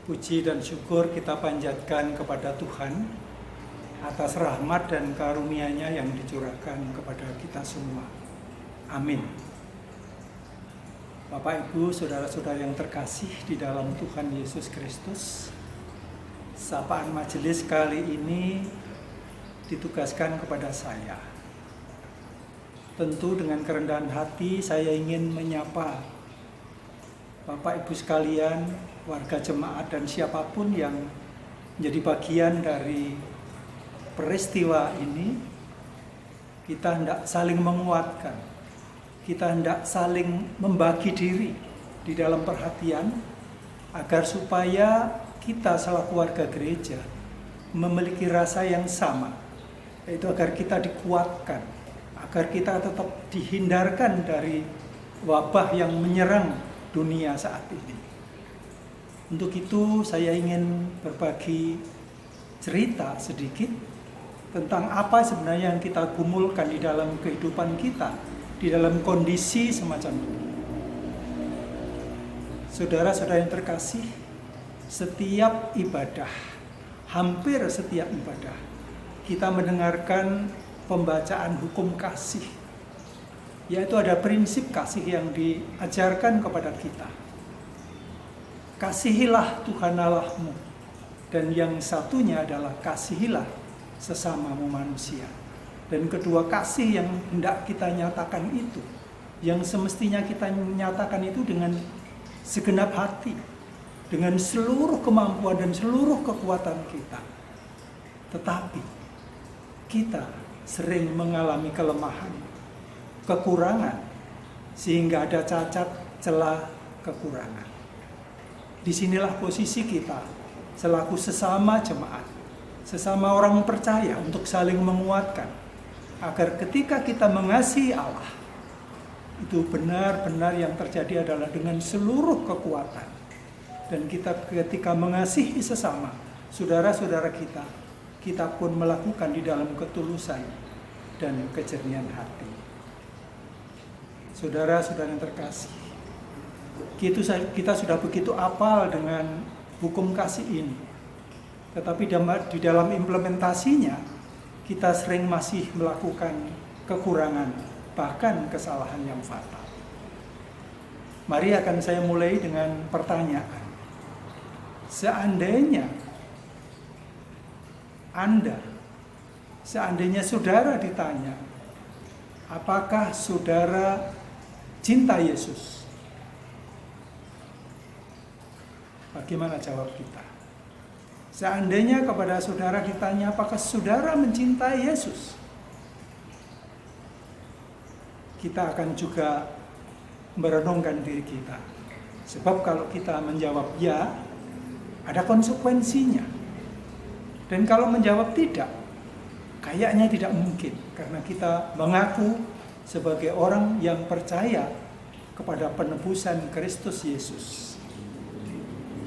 Puji dan syukur kita panjatkan kepada Tuhan atas rahmat dan karunia-Nya yang dicurahkan kepada kita semua. Amin. Bapak, Ibu, saudara-saudara yang terkasih di dalam Tuhan Yesus Kristus, sapaan majelis kali ini ditugaskan kepada saya. Tentu dengan kerendahan hati saya ingin menyapa Bapak Ibu sekalian, warga jemaat dan siapapun yang menjadi bagian dari peristiwa ini. Kita hendak saling menguatkan, kita hendak saling membagi diri di dalam perhatian agar supaya kita selaku warga gereja memiliki rasa yang sama, yaitu agar kita dikuatkan, agar kita tetap dihindarkan dari wabah yang menyerang dunia saat ini. Untuk itu saya ingin berbagi cerita sedikit tentang apa sebenarnya yang kita gumulkan di dalam kehidupan kita, di dalam kondisi semacam ini. Saudara-saudara yang terkasih, setiap ibadah, hampir setiap ibadah, kita mendengarkan pembacaan hukum kasih, yaitu ada prinsip kasih yang diajarkan kepada kita. Kasihilah Tuhan Allahmu, dan yang satunya adalah kasihilah sesamamu manusia. Dan kedua kasih yang hendak kita nyatakan itu, yang semestinya kita nyatakan itu dengan segenap hati, dengan seluruh kemampuan dan seluruh kekuatan kita. Tetapi kita sering mengalami kelemahan, kekurangan, sehingga ada cacat, celah, kekurangan. Disinilah posisi kita selaku sesama jemaat, sesama orang percaya, untuk saling menguatkan agar ketika kita mengasihi Allah, itu benar-benar yang terjadi adalah dengan seluruh kekuatan. Dan kita ketika mengasihi sesama saudara-saudara kita, kita pun melakukan di dalam ketulusan dan kejernihan hati. Saudara-saudara yang terkasih, kita sudah begitu apal dengan hukum kasih ini. Tetapi di dalam implementasinya, kita sering masih melakukan kekurangan, bahkan kesalahan yang fatal. Mari akan saya mulai dengan pertanyaan. Seandainya saudara ditanya, apakah saudara cinta Yesus? Bagaimana jawab kita? Seandainya kepada saudara ditanya, apakah saudara mencintai Yesus? Kita akan juga merenungkan diri kita. Sebab kalau kita menjawab ya, ada konsekuensinya. Dan kalau menjawab tidak, kayaknya tidak mungkin. Karena kita mengaku sebagai orang yang percaya kepada penebusan Kristus Yesus.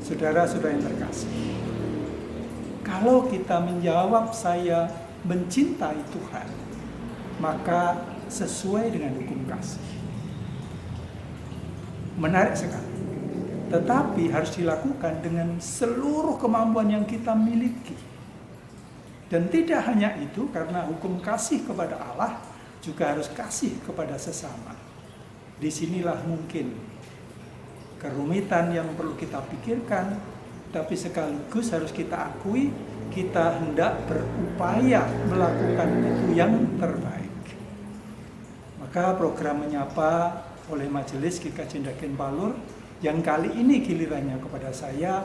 Saudara-saudara yang terkasih, kalau kita menjawab saya mencintai Tuhan, maka sesuai dengan hukum kasih. Menarik sekali. Tetapi harus dilakukan dengan seluruh kemampuan yang kita miliki. Dan tidak hanya itu, karena hukum kasih kepada Allah juga harus kasih kepada sesama. Disinilah mungkin kerumitan yang perlu kita pikirkan, tapi sekaligus harus kita akui kita hendak berupaya melakukan itu yang terbaik. Maka program menyapa oleh Majelis GKJ Ndakin Palur yang kali ini gilirannya kepada saya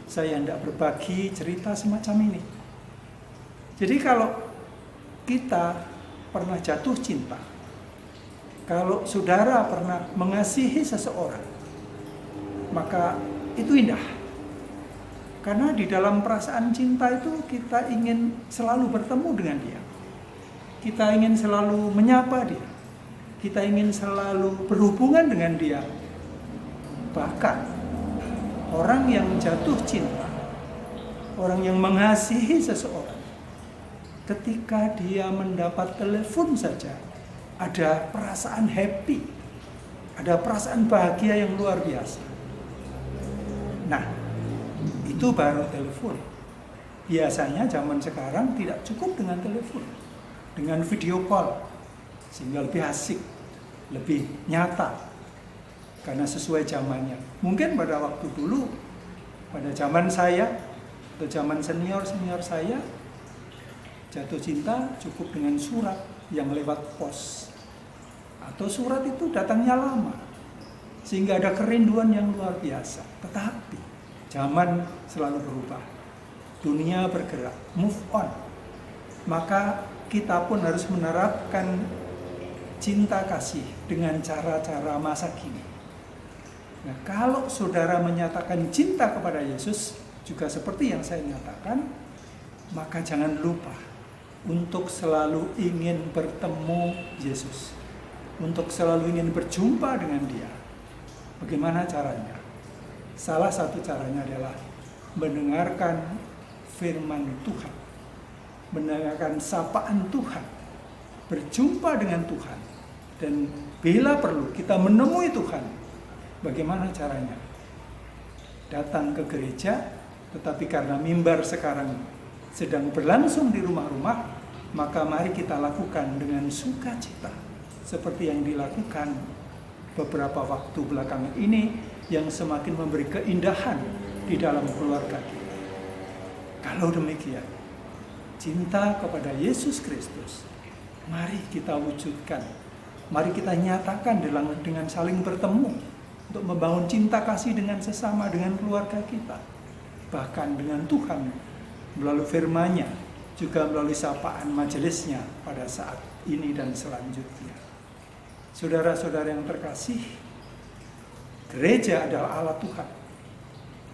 hendak berbagi cerita semacam ini. Jadi kalau kita pernah jatuh cinta, kalau saudara pernah mengasihi seseorang, maka itu indah. Karena di dalam perasaan cinta itu kita ingin selalu bertemu dengan dia. Kita ingin selalu menyapa dia. Kita ingin selalu berhubungan dengan dia. Bahkan orang yang jatuh cinta, orang yang mengasihi seseorang, ketika dia mendapat telepon saja, ada perasaan happy, ada perasaan bahagia yang luar biasa. Nah, Itu baru telepon. Biasanya zaman sekarang tidak cukup dengan telepon, dengan video call, sehingga lebih asik, lebih nyata, karena sesuai zamannya. Mungkin pada waktu dulu, pada zaman saya, atau zaman senior-senior saya, jatuh cinta cukup dengan surat yang lewat pos. Atau surat itu datangnya lama, sehingga ada kerinduan yang luar biasa. Tetapi zaman selalu berubah, dunia bergerak, move on. Maka kita pun harus menerapkan cinta kasih dengan cara-cara masa kini. Nah, kalau saudara menyatakan cinta kepada Yesus, juga seperti yang saya nyatakan, maka jangan lupa untuk selalu ingin bertemu Yesus, untuk selalu ingin berjumpa dengan Dia. Bagaimana caranya? Salah satu caranya adalah mendengarkan firman Tuhan, mendengarkan sapaan Tuhan, berjumpa dengan Tuhan, dan bila perlu kita menemui Tuhan. Bagaimana caranya? Datang ke gereja, tetapi karena mimbar sekarang sedang berlangsung di rumah-rumah, maka mari kita lakukan dengan sukacita, seperti yang dilakukan beberapa waktu belakangan ini, yang semakin memberi keindahan di dalam keluarga kita. Kalau demikian, cinta kepada Yesus Kristus, mari kita wujudkan, mari kita nyatakan dengan saling bertemu, untuk membangun cinta kasih dengan sesama, dengan keluarga kita, bahkan dengan Tuhan, melalui firman-Nya, juga melalui sapaan majelisnya pada saat ini dan selanjutnya. Saudara-saudara yang terkasih, gereja adalah alat Tuhan.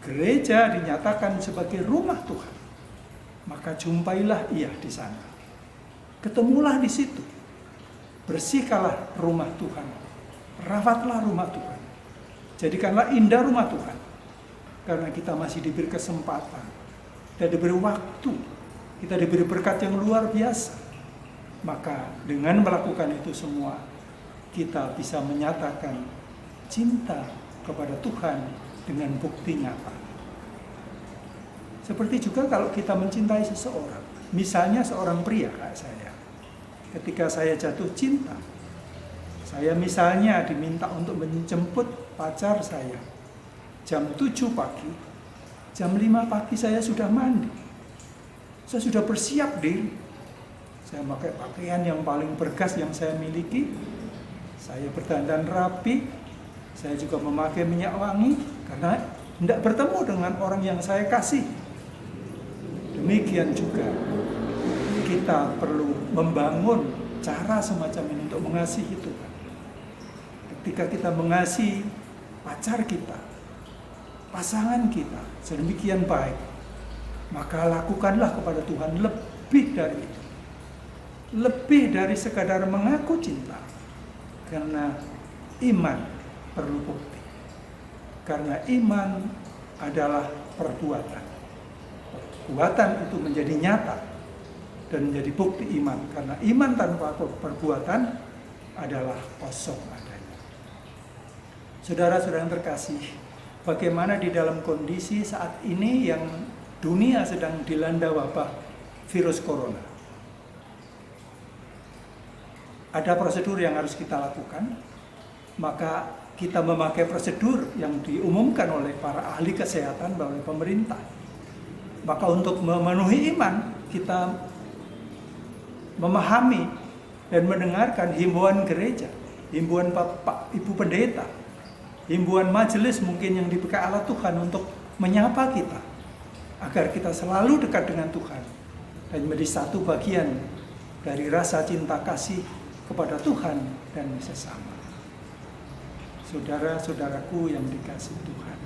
Gereja dinyatakan sebagai rumah Tuhan. Maka jumpailah Ia di sana. Ketemulah di situ. Bersihkanlah rumah Tuhan. Rawatlah rumah Tuhan. Jadikanlah indah rumah Tuhan. Karena kita masih diberi kesempatan. Kita diberi waktu. Kita diberi berkat yang luar biasa. Maka dengan melakukan itu semua, kita bisa menyatakan cinta kepada Tuhan dengan bukti nyata. Seperti juga kalau kita mencintai seseorang. Misalnya seorang pria kayak saya. Ketika saya jatuh cinta, saya misalnya diminta untuk menjemput pacar saya jam 7 pagi, jam 5 pagi saya sudah mandi. Saya sudah bersiap diri. Saya pakai pakaian yang paling bergas yang saya miliki. Saya berdandan rapi. Saya juga memakai minyak wangi karena hendak bertemu dengan orang yang saya kasih. Demikian juga kita perlu membangun cara semacam ini untuk mengasihi Tuhan. Ketika kita mengasihi pacar kita, pasangan kita sedemikian baik, maka lakukanlah kepada Tuhan lebih dari itu. Lebih dari sekadar mengaku cinta. Karena iman perlu bukti. Karena iman adalah perbuatan. Perbuatan itu menjadi nyata dan menjadi bukti iman. Karena iman tanpa perbuatan adalah kosong adanya. Saudara-saudara yang terkasih, bagaimana di dalam kondisi saat ini yang dunia sedang dilanda wabah virus corona? Ada prosedur yang harus kita lakukan, maka kita memakai prosedur yang diumumkan oleh para ahli kesehatan oleh pemerintah. Maka untuk memenuhi iman, kita memahami dan mendengarkan himbauan gereja, himbauan Bapak, Ibu Pendeta, himbauan majelis mungkin yang dipakai Allah Tuhan untuk menyapa kita, agar kita selalu dekat dengan Tuhan dan menjadi satu bagian dari rasa cinta kasih kepada Tuhan dan sesama. Saudara-saudaraku yang dikasihi Tuhan,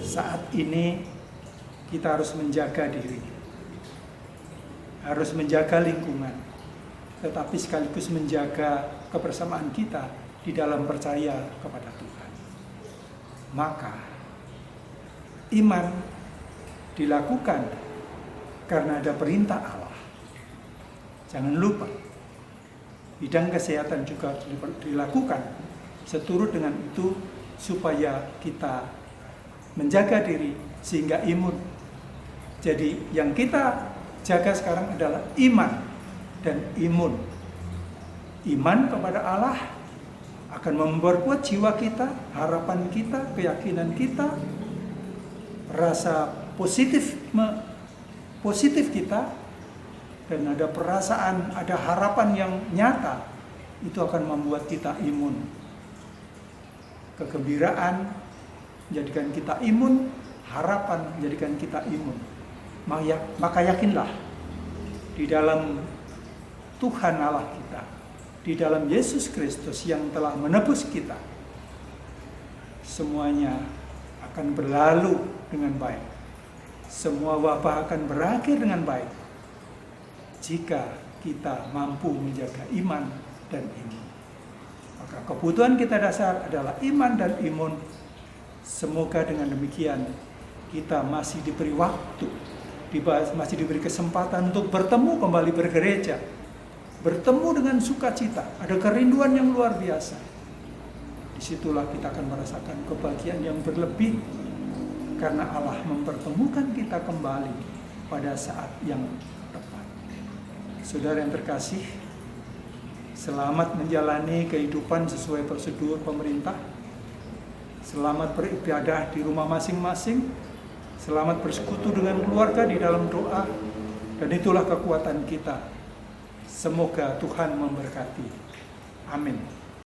saat ini kita harus menjaga diri, harus menjaga lingkungan, tetapi sekaligus menjaga kebersamaan kita di dalam percaya kepada Tuhan. Maka iman dilakukan karena ada perintah Allah. Jangan lupa, bidang kesehatan juga dilakukan seturut dengan itu supaya kita menjaga diri sehingga imun. Jadi yang kita jaga sekarang adalah iman dan imun. Iman kepada Allah akan memperkuat jiwa kita, harapan kita, keyakinan kita, rasa positif kita, dan ada perasaan, ada harapan yang nyata, itu akan membuat kita imun. Kegembiraan menjadikan kita imun, harapan menjadikan kita imun. Maka yakinlah di dalam Tuhan Allah kita, di dalam Yesus Kristus yang telah menebus kita, semuanya akan berlalu dengan baik. Semua wabah akan berakhir dengan baik jika kita mampu menjaga iman dan imun. Maka kebutuhan kita dasar adalah iman dan imun. Semoga dengan demikian kita masih diberi waktu, masih diberi kesempatan untuk bertemu kembali bergereja, bertemu dengan sukacita, ada kerinduan yang luar biasa. Disitulah kita akan merasakan kebahagiaan yang berlebih, karena Allah mempertemukan kita kembali pada saat yang tepat. Saudara yang terkasih, selamat menjalani kehidupan sesuai prosedur pemerintah. Selamat beribadah di rumah masing-masing. Selamat bersekutu dengan keluarga di dalam doa. Dan itulah kekuatan kita. Semoga Tuhan memberkati. Amin.